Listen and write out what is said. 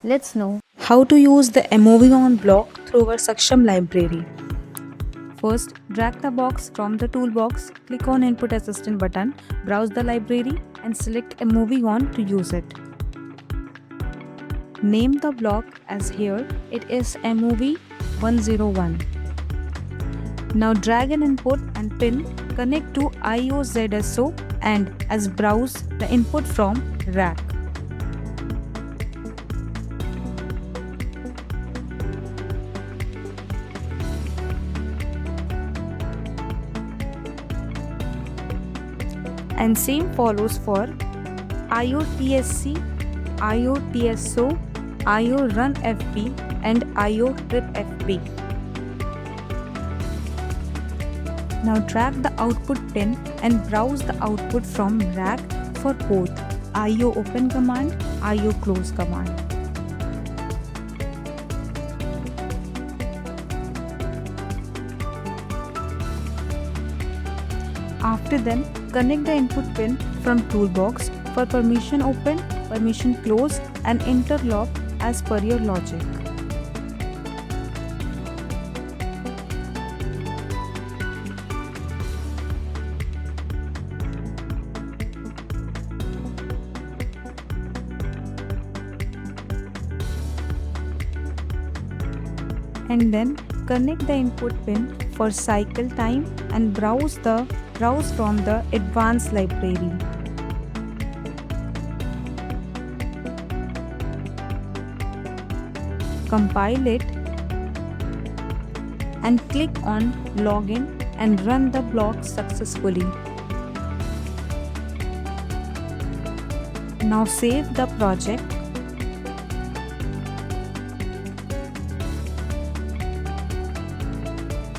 Let's know how to use the MOV-on block through our Saksham library. First, drag the box from the toolbox, click on Input Assistant button, browse the library and select MOV-on to use it. Name the block as here it is MOV-101. Now drag an input and pin, connect to IOZSO and as browse the input from rack. And same follows for IOTSC, IOTSO, IORunFB and IORipFB. Now drag the output pin and browse the output from rack for both IOOpen command, IOClose command. After then, connect the input pin from toolbox for permission open, permission close and interlock as per your logic. And then connect the input pin for cycle time and browse from the advanced library. Compile it and click on login and run the block successfully. Now save the project